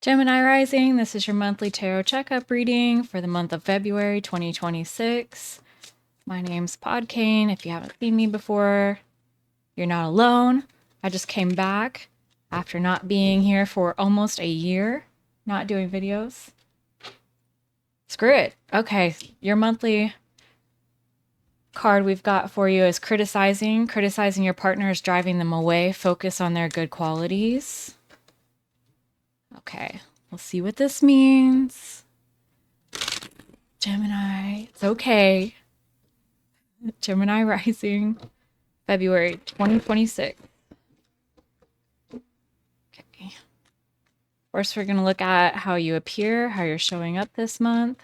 Gemini Rising, this is your monthly tarot checkup reading for the month of February 2026. My name's Podkane. If you haven't seen me before, you're not alone. I just came back after not being here for almost a year, not doing videos. Screw it. Okay, your monthly card we've got for you is criticizing. Criticizing your partner is driving them away. Focus on their good qualities. Okay, we'll see what this means. Gemini, it's okay. Gemini Rising, February 2026. Okay. First, we're going to look at how you appear, how you're showing up this month.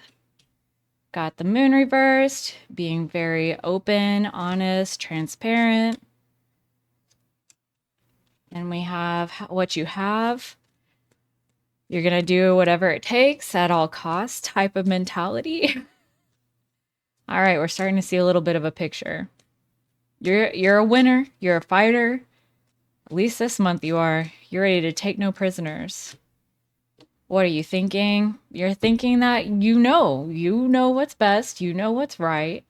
Got the moon reversed, being very open, honest, transparent. And we have what you have. You're going to do whatever it takes at all costs type of mentality. All right, we're starting to see a little bit of a picture. You're a winner. You're a fighter. At least this month you are. You're ready to take no prisoners. What are you thinking? You're thinking that you know what's best. You know what's right.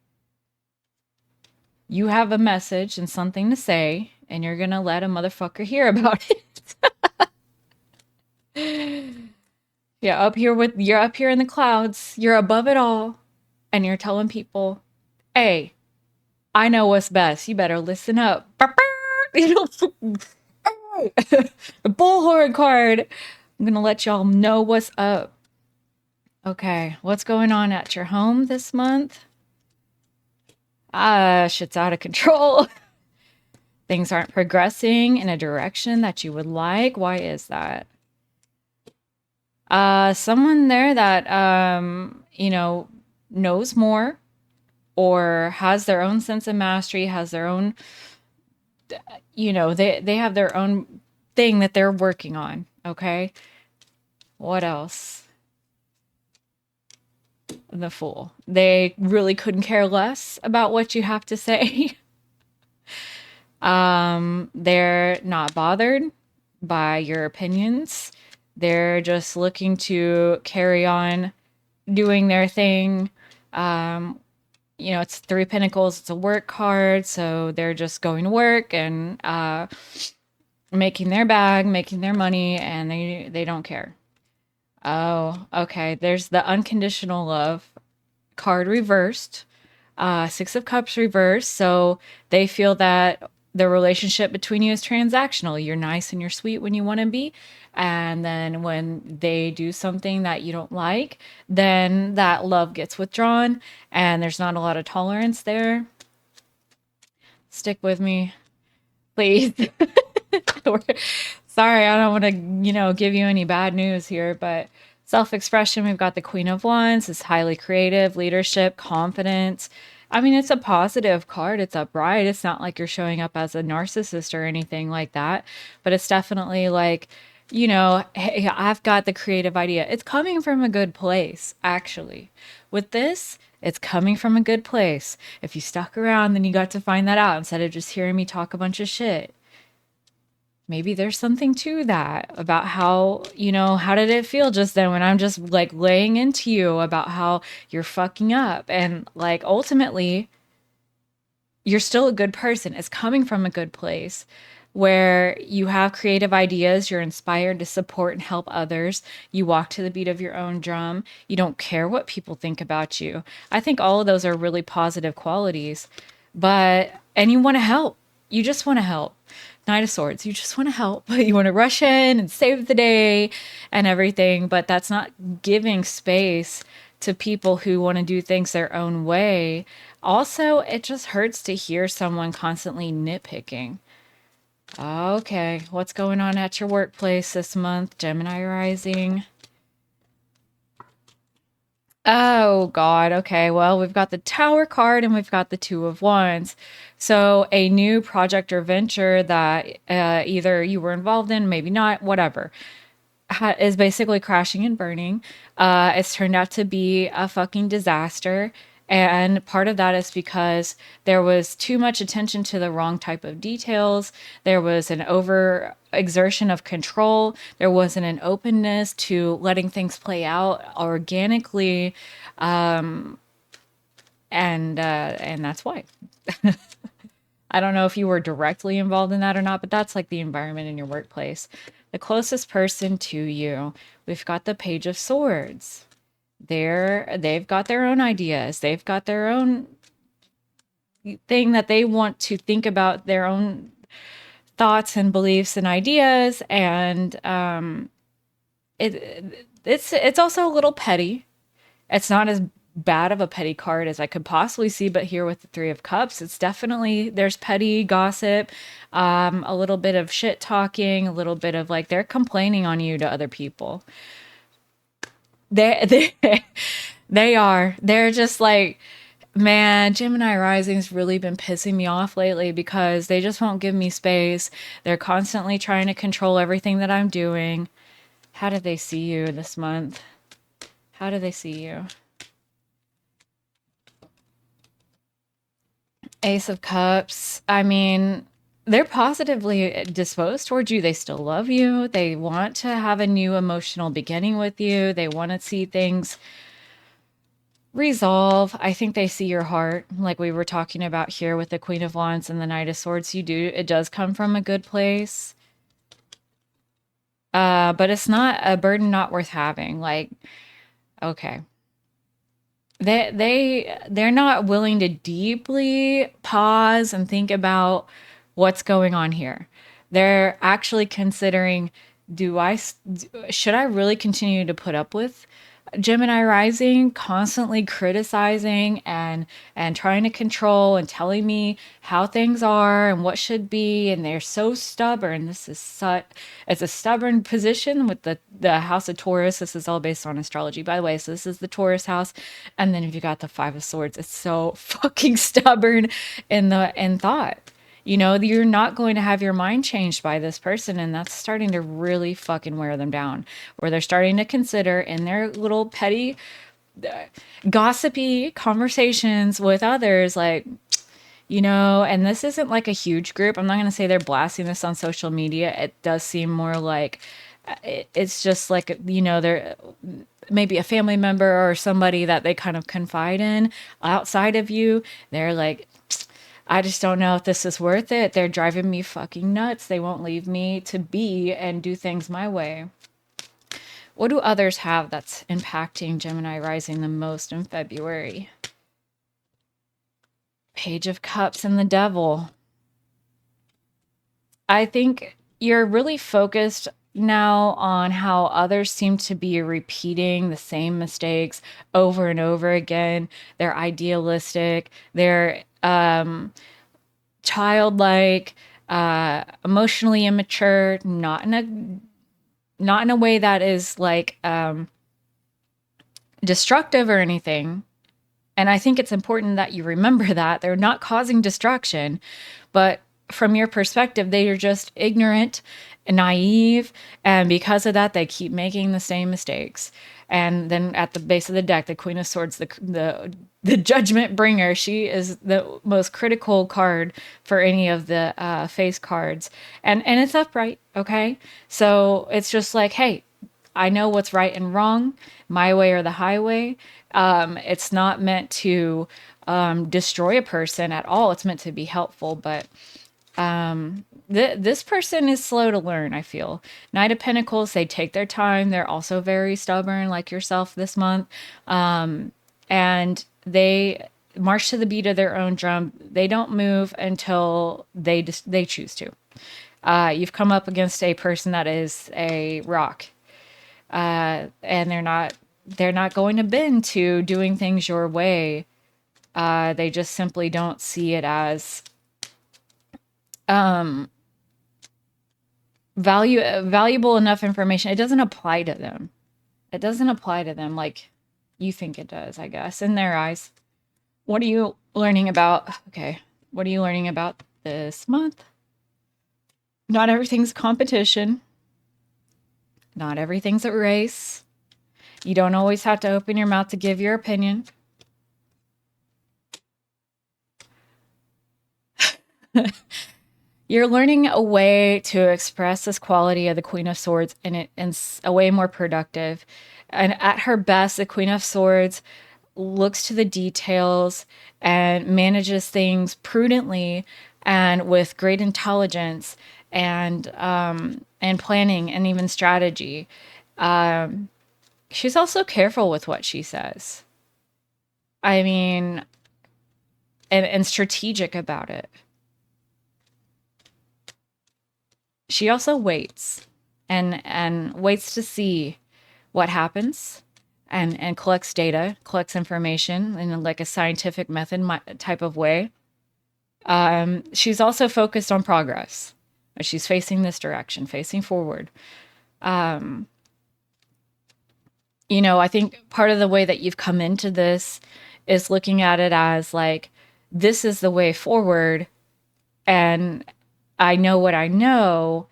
You have a message and something to say, and you're going to let a motherfucker hear about it. You're up here in the clouds. You're above it all. And you're telling people, hey, I know what's best. You better listen up. You know, the bullhorn card. I'm going to let y'all know what's up. Okay, what's going on at your home this month? Shit's out of control. Things aren't progressing in a direction that you would like. Why is that? Someone there that, knows more or has their own sense of mastery, has their own, they have their own thing that they're working on. Okay. What else? The Fool. They really couldn't care less about what you have to say. They're not bothered by your opinions. They're just looking to carry on doing their thing. It's Three of Pentacles. It's a work card. So they're just going to work and making their bag, making their money, and they don't care. Oh, okay. There's the unconditional love card reversed. Six of Cups reversed. So they feel that the relationship between you is transactional. You're nice and you're sweet when you want to be. And then when they do something that you don't like, then that love gets withdrawn and there's not a lot of tolerance there. Stick with me, please. Sorry, I don't want to, give you any bad news here, but self-expression, we've got the Queen of Wands. It's highly creative, leadership, confidence. I mean, it's a positive card. It's upright. It's not like you're showing up as a narcissist or anything like that, but it's definitely like, hey, I've got the creative idea. It's coming from a good place, actually. With this, it's coming from a good place. If you stuck around, then you got to find that out instead of just hearing me talk a bunch of shit. Maybe there's something to that about how, how did it feel just then when I'm just like laying into you about how you're fucking up? And like ultimately, you're still a good person. It's coming from a good place where you have creative ideas, you're inspired to support and help others. You walk to the beat of your own drum. You don't care what people think about you. I think all of those are really positive qualities. And you want to help. You just want to help. Knight of Swords, you just want to help. You want to rush in and save the day and everything, but that's not giving space to people who want to do things their own way. Also, it just hurts to hear someone constantly nitpicking. Okay, what's going on at your workplace this month, Gemini Rising? Oh, God. Okay. Well, we've got the Tower card and we've got the Two of Wands. So, a new project or venture that either you were involved in, maybe not, whatever, is basically crashing and burning. It's turned out to be a fucking disaster. And part of that is because there was too much attention to the wrong type of details. There was an over exertion of control. There wasn't an openness to letting things play out organically. And that's why. I don't know if you were directly involved in that or not, but that's like the environment in your workplace. The closest person to you, we've got the Page of Swords. They've got their own ideas. They've got their own thing that they want to think about, their own thoughts and beliefs and ideas, and it's also a little petty. It's not as bad of a petty card as I could possibly see, but here with the Three of Cups, it's definitely, there's petty gossip, a little bit of shit talking, a little bit of like they're complaining on you to other people. They they are. They're just like, man, Gemini Rising's really been pissing me off lately because they just won't give me space. They're constantly trying to control everything that I'm doing. How do they see you this month? How do they see you? Ace of Cups. I mean, they're positively disposed towards you. They still love you. They want to have a new emotional beginning with you. They want to see things resolve. I think they see your heart, like we were talking about here with the Queen of Wands and the Knight of Swords. It does come from a good place. But it's not a burden not worth having. Like, okay. They're not willing to deeply pause and think about what's going on here. They're actually considering, should I really continue to put up with Gemini Rising constantly criticizing and trying to control and telling me how things are and what should be, and they're so stubborn. It's a stubborn position with the House of Taurus. This is all based on astrology, by the way. So this is the Taurus house, and then if you got the Five of Swords, it's so fucking stubborn in thought. You know, you're not going to have your mind changed by this person, and that's starting to really fucking wear them down. Where they're starting to consider in their little petty, gossipy conversations with others, like, and this isn't like a huge group. I'm not going to say they're blasting this on social media. It does seem more like it's just like, they're maybe a family member or somebody that they kind of confide in outside of you. They're like, I just don't know if this is worth it. They're driving me fucking nuts. They won't leave me to be and do things my way. What do others have that's impacting Gemini Rising the most in February? Page of Cups and the Devil. I think you're really focused now on how others seem to be repeating the same mistakes over and over again. They're idealistic. They're childlike, emotionally immature, not in a way that is like destructive or anything. And I think it's important that you remember that they're not causing destruction, but from your perspective, they are just ignorant and naive. And because of that, they keep making the same mistakes. And then at the base of the deck, the Queen of Swords, the Judgment Bringer, she is the most critical card for any of the face cards. And it's upright, okay? So it's just like, hey, I know what's right and wrong, my way or the highway. It's not meant to destroy a person at all. It's meant to be helpful, but this person is slow to learn, I feel. Knight of Pentacles, they take their time. They're also very stubborn, like yourself this month. And they march to the beat of their own drum. They don't move until they choose to. You've come up against a person that is a rock. And they're not going to bend to doing things your way. They just simply don't see it as valuable enough information. It doesn't apply to them. It doesn't apply to them like you think it does, I guess, in their eyes. What are you learning about? Okay. What are you learning about this month? Not everything's competition. Not everything's a race. You don't always have to open your mouth to give your opinion. You're learning a way to express this quality of the Queen of Swords in a way more productive. And at her best, the Queen of Swords looks to the details and manages things prudently and with great intelligence and planning and even strategy. She's also careful with what she says. I mean, and strategic about it. She also waits and waits to see what happens and collects data, collects information in like a scientific method type of way. She's also focused on progress. She's facing this direction, facing forward. I think part of the way that you've come into this is looking at it as like, this is the way forward. And I know what I know,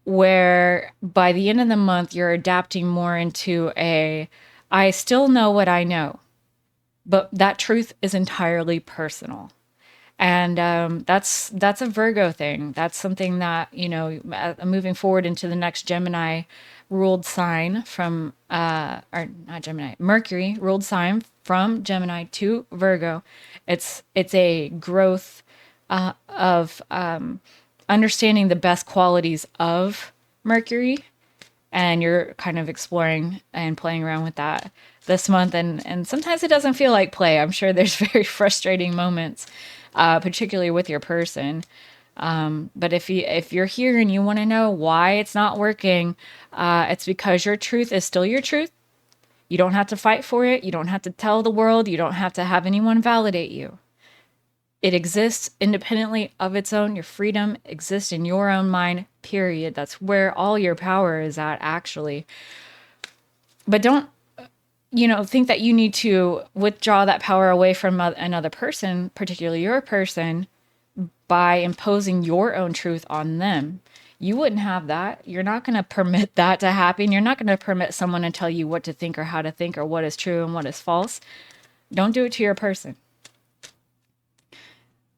where by the end of the month, you're adapting more into I still know what I know, but that truth is entirely personal. And that's a Virgo thing. That's something that, moving forward into the next Gemini ruled sign or not Gemini, Mercury ruled sign from Gemini to Virgo. It's a growth of understanding the best qualities of Mercury, and you're kind of exploring and playing around with that this month. And sometimes it doesn't feel like play. I'm sure there's very frustrating moments, particularly with your person. But if you're here and you want to know why it's not working, it's because your truth is still your truth. You don't have to fight for it. You don't have to tell the world. You don't have to have anyone validate you. It exists independently of its own. Your freedom exists in your own mind, period. That's where all your power is at, actually. But don't, think that you need to withdraw that power away from another person, particularly your person, by imposing your own truth on them. You wouldn't have that. You're not going to permit that to happen. You're not going to permit someone to tell you what to think or how to think or what is true and what is false. Don't do it to your person.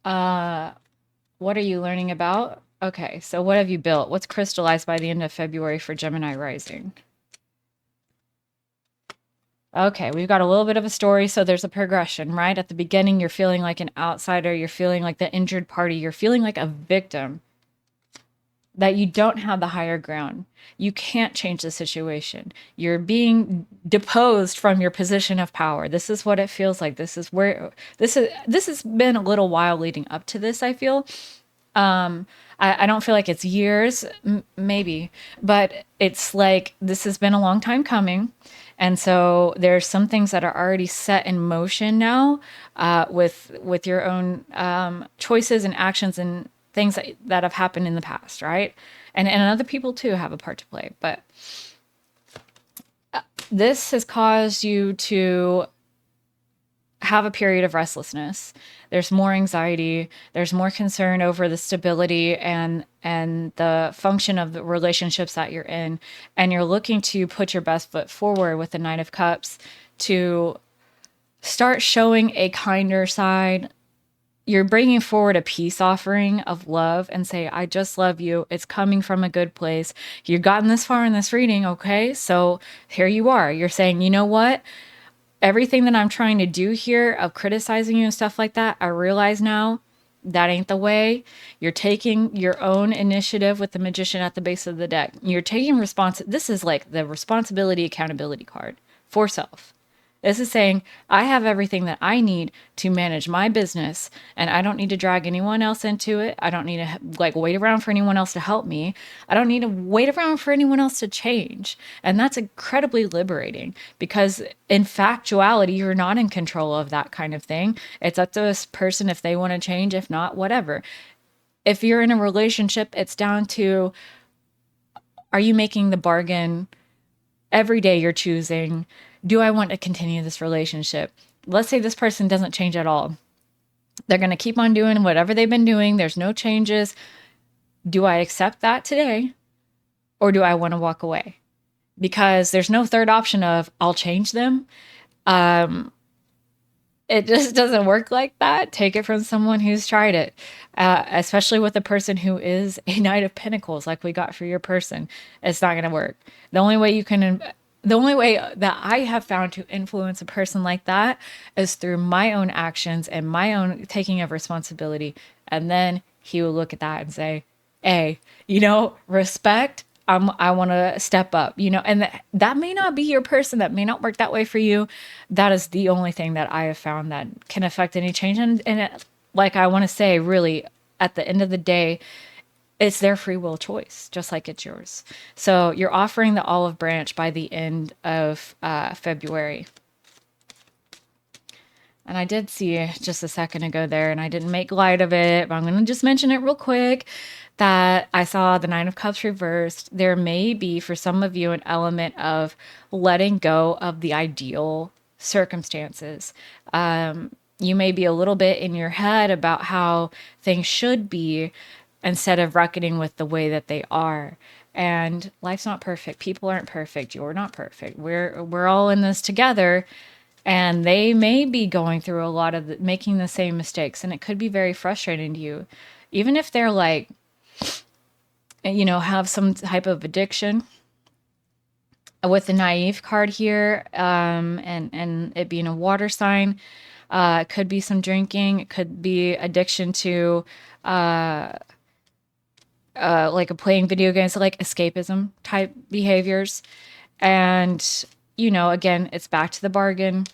What are you learning about? Okay, so what have you built? What's crystallized by the end of February for Gemini Rising? Okay, we've got a little bit of a story, so there's a progression, right? At the beginning, you're feeling like an outsider, you're feeling like the injured party, you're feeling like a victim, that you don't have the higher ground. You can't change the situation. You're being deposed from your position of power. This is what it feels like. This has been a little while leading up to this, I feel. I don't feel like it's years, maybe, but it's like this has been a long time coming. And so there's some things that are already set in motion now, with your own choices and actions and things that have happened in the past, right? And other people too have a part to play. But this has caused you to have a period of restlessness. There's more anxiety. There's more concern over the stability and the function of the relationships that you're in. And you're looking to put your best foot forward with the Nine of Cups to start showing a kinder side. You're bringing forward a peace offering of love and say, I just love you. It's coming from a good place. You've gotten this far in this reading. Okay. So here you are. You're saying, you know what? Everything that I'm trying to do here of criticizing you and stuff like that, I realize now that ain't the way. You're taking your own initiative with the Magician at the base of the deck. You're taking this is like the responsibility accountability card for self. This is saying, I have everything that I need to manage my business, and I don't need to drag anyone else into it. I don't need to wait around for anyone else to help me. I don't need to wait around for anyone else to change. And that's incredibly liberating, because in factuality, you're not in control of that kind of thing. It's up to this person if they want to change. If not, whatever. If you're in a relationship, it's down to, are you making the bargain every day you're choosing? Do I want to continue this relationship? Let's say this person doesn't change at all. They're going to keep on doing whatever they've been doing. There's no changes. Do I accept that today? Or do I want to walk away? Because there's no third option of I'll change them. It just doesn't work like that. Take it from someone who's tried it, especially with a person who is a Knight of Pentacles, like we got for your person. It's not going to work. The only way you can, the only way that I have found to influence a person like that is through my own actions and my own taking of responsibility. And then he will look at that and say, hey, respect. I want to step up, and that may not be your person. That may not work that way for you. That is the only thing that I have found that can affect any change. And like I want to say, really, at the end of the day, it's their free will choice, just like it's yours. So you're offering the olive branch by the end of February. And I did see just a second ago there, and I didn't make light of it, but I'm going to just mention it real quick that I saw the Nine of Cups reversed. There may be, for some of you, an element of letting go of the ideal circumstances. You may be a little bit in your head about how things should be instead of reckoning with the way that they are. And life's not perfect. People aren't perfect. You're not perfect. We're all in this together. And they may be going through a lot of making the same mistakes, and it could be very frustrating to you, even if they're like, have some type of addiction. With the naive card here, and it being a water sign, it could be some drinking, it could be addiction to like a playing video games, like escapism type behaviors. And again, it's back to the bargain.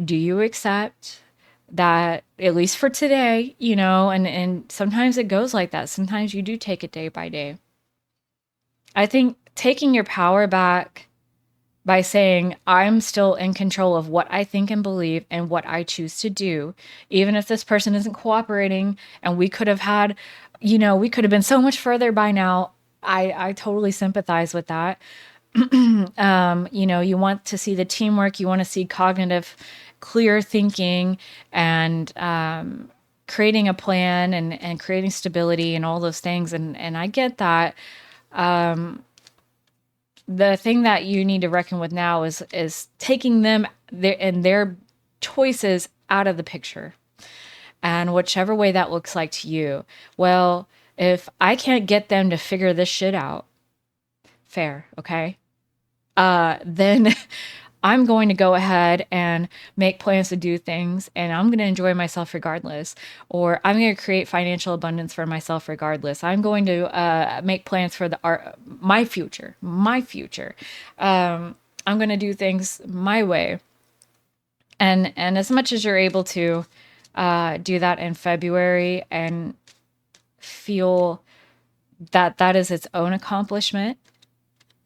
Do you accept that, at least for today, and sometimes it goes like that. Sometimes you do take it day by day. I think taking your power back by saying, I'm still in control of what I think and believe and what I choose to do, even if this person isn't cooperating and we could have had, we could have been so much further by now. I totally sympathize with that. You want to see the teamwork, you want to see cognitive, clear thinking, and creating a plan and creating stability and all those things. And I get that. The thing that you need to reckon with now is taking them and their choices out of the picture. And whichever way that looks like to you. Well, if I can't get them to figure this shit out, fair, okay? Then I'm going to go ahead and make plans to do things, and I'm going to enjoy myself regardless. Or I'm going to create financial abundance for myself regardless. I'm going to make plans for my future. I'm going to do things my way. And as much as you're able to do that in February and feel that that is its own accomplishment,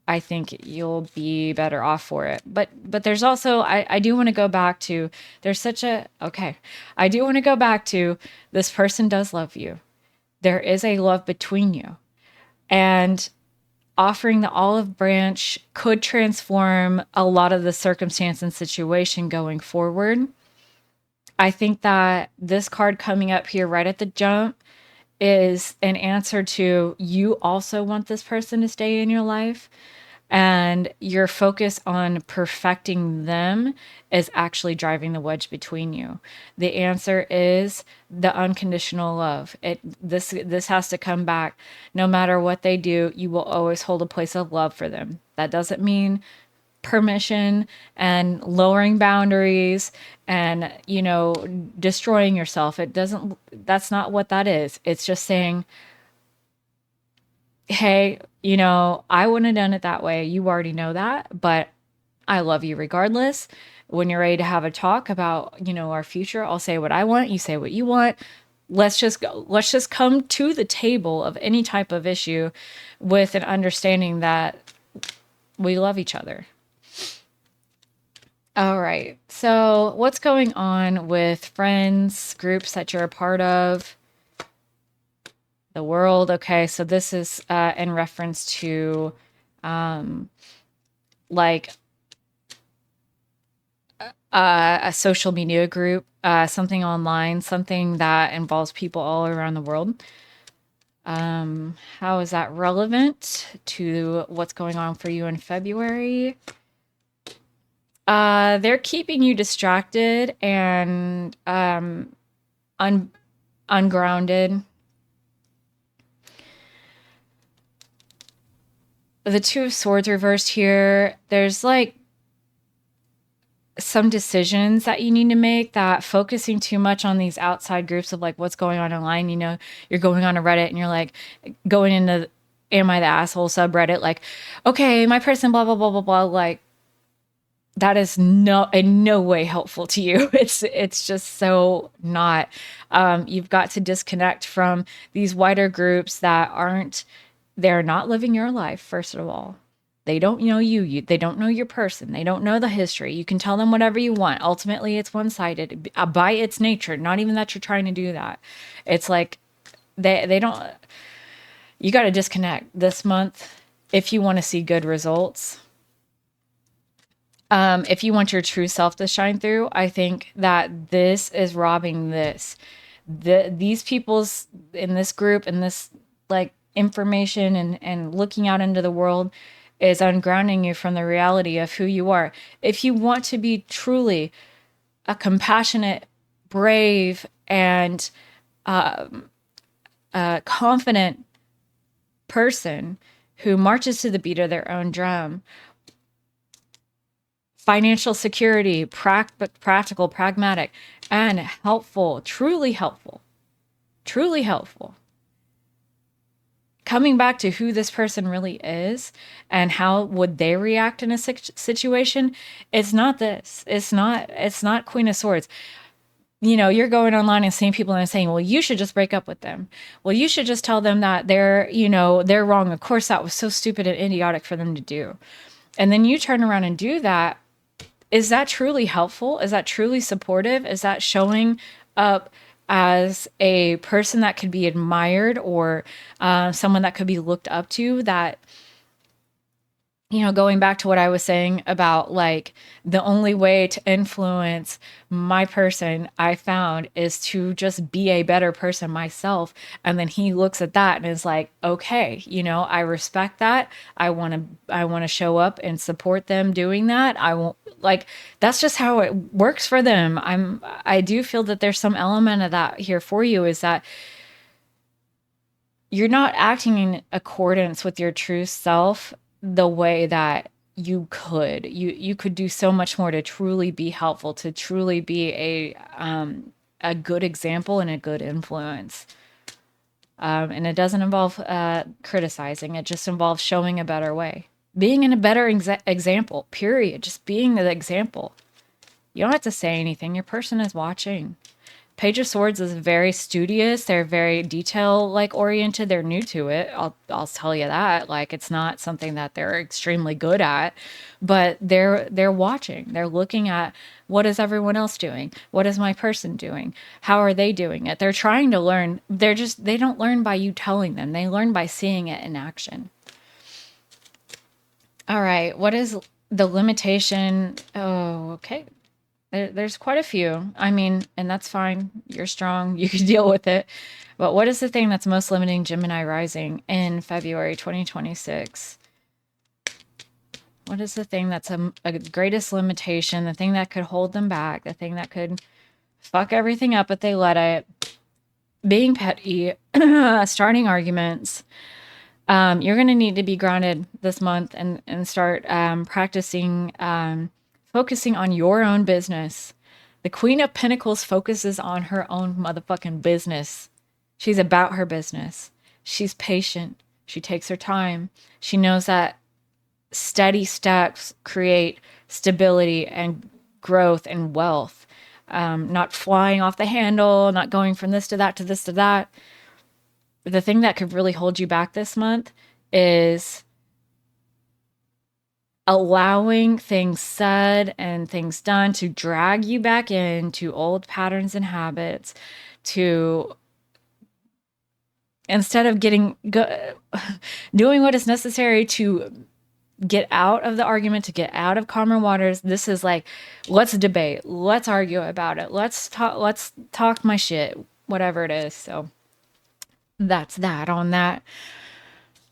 I think you'll be better off for it. But there's also, I do want to go back to, I do want to go back to, this person does love you. There is a love between you. And offering the olive branch could transform a lot of the circumstance and situation going forward. I think that this card coming up here right at the jump is an answer to, you also want this person to stay in your life, and your focus on perfecting them is actually driving the wedge between you. The answer is the unconditional love. This has to come back. No matter what they do, you will always hold a place of love for them. That doesn't mean permission and lowering boundaries and destroying yourself. That's not what that is. It's just saying, hey, I wouldn't have done it that way. You already know that, but I love you regardless. When you're ready to have a talk about, our future, I'll say what I want, you say what you want. Let's just come to the table of any type of issue with an understanding that we love each other. All right. So what's going on with friends, groups that you're a part of? The world. Okay, so this is in reference to like a social media group, something online, something that involves people all around the world. How is that relevant to what's going on for you in February? They're keeping you distracted and un ungrounded. The Two of Swords reversed here. There's like some decisions that you need to make, that focusing too much on these outside groups of like what's going on online. You're going on a Reddit and you're like going into Am I the Asshole subreddit, like, okay, my person, blah, blah, blah, blah, blah. Like, that is in no way helpful to you. It's just so not. You've got to disconnect from these wider groups that aren't, they're not living your life, first of all. They don't know you. They don't know your person. They don't know the history. You can tell them whatever you want. Ultimately, it's one-sided by its nature. Not even that you're trying to do that. It's like they don't. You got to disconnect this month if you want to see good results. If you want your true self to shine through, I think that this is robbing this. These people's in this group and this like information and looking out into the world is ungrounding you from the reality of who you are. If you want to be truly a compassionate, brave, and confident person who marches to the beat of their own drum, financial security, practical, pragmatic, and helpful, truly helpful. Coming back to who this person really is and how would they react in a situation, it's not this. It's not Queen of Swords. You're going online and seeing people and saying, well, you should just break up with them. Well, you should just tell them that they're wrong. Of course, that was so stupid and idiotic for them to do. And then you turn around and do that. Is that truly helpful? Is that truly supportive? Is that showing up as a person that could be admired, or someone that could be looked up to? That, going back to what I was saying about like the only way to influence my person, I found, is to just be a better person myself. And then he looks at that and is like, okay, I respect that. I want to show up and support them doing that. I won't, like, that's just how it works for them. I do feel that there's some element of that here for you, is that you're not acting in accordance with your true self the way that you could. You could do so much more to truly be helpful, to truly be a good example and a good influence. And it doesn't involve criticizing. It just involves showing a better way, being in a better example. Period. Just being the example. You don't have to say anything. Your person is watching. Page of Swords is very studious. They're very detail like oriented. They're new to it. I'll tell you that. Like, it's not something that they're extremely good at, but they're watching. They're looking at, what is everyone else doing? What is my person doing? How are they doing it? They're trying to learn. They don't learn by you telling them. They learn by seeing it in action. All right. What is the limitation? Oh, okay. There's quite a few. I mean, and that's fine. You're strong. You can deal with it. But what is the thing that's most limiting Gemini rising in February 2026? What is the thing that's a greatest limitation? The thing that could hold them back? The thing that could fuck everything up if they let it? Being petty, starting arguments. You're going to need to be grounded this month and start practicing focusing on your own business. The Queen of Pentacles focuses on her own motherfucking business. She's about her business. She's patient. She takes her time. She knows that steady steps create stability and growth and wealth. Not flying off the handle, not going from this to that to this to that. The thing that could really hold you back this month is allowing things said and things done to drag you back into old patterns and habits, to, instead of doing what is necessary to get out of the argument, to get out of calmer waters. This is like, let's debate, let's argue about it, let's talk my shit, whatever it is. So that's that on that.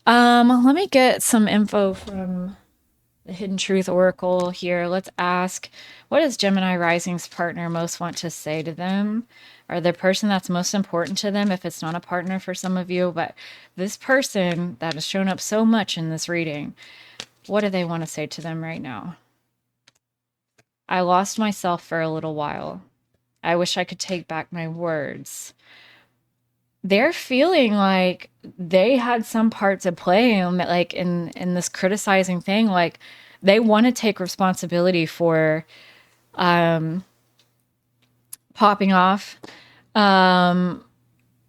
Let me get some info from The Hidden Truth Oracle here. Let's ask, what does Gemini Rising's partner most want to say to them? Or the person that's most important to them, if it's not a partner for some of you, but this person that has shown up so much in this reading, what do they want to say to them right now? I lost myself for a little while. I wish I could take back my words. They're feeling like they had some part to play in, like in this criticizing thing. Like they want to take responsibility for popping off,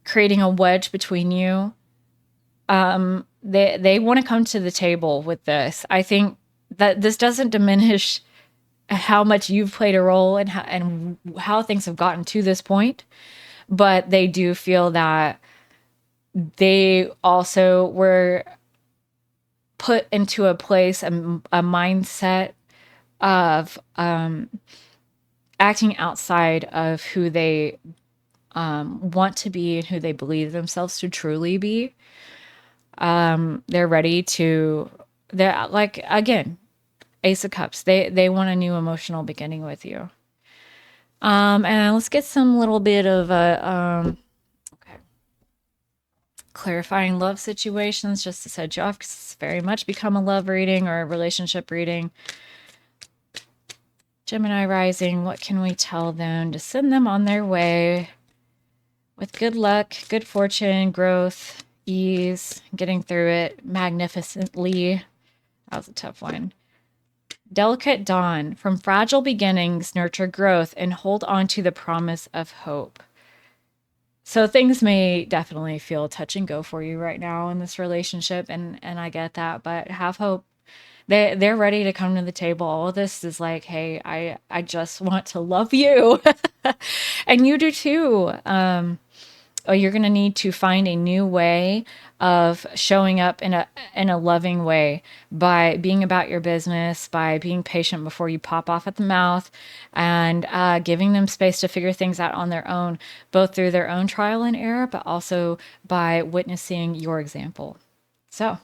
creating a wedge between you. They want to come to the table with this. I think that this doesn't diminish how much you've played a role and how things have gotten to this point, but they do feel that they also were put into a place, a mindset of acting outside of who they want to be and who they believe themselves to truly be. They're ready to, they're like, again, Ace of Cups. They want a new emotional beginning with you. And let's get some little bit of a okay, clarifying love situations just to set you off, because it's very much become a love reading or a relationship reading. Gemini Rising, what can we tell them to send them on their way with good luck, good fortune, growth, ease, getting through it magnificently? That was a tough one. Delicate dawn, from fragile beginnings, nurture growth and hold on to the promise of hope. So things may definitely feel touch and go for you right now in this relationship, and I get that, but have hope. They're ready to come to the table. All of this is like, hey, I just want to love you, and you do too. You're going to need to find a new way of showing up in a loving way by being about your business, by being patient before you pop off at the mouth, and giving them space to figure things out on their own, both through their own trial and error, but also by witnessing your example. So,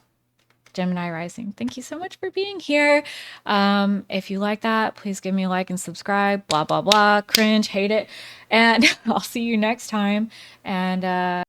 Gemini Rising, thank you so much for being here. If you like that, please give me a like and subscribe. Blah, blah, blah. Cringe, hate it. And I'll see you next time. And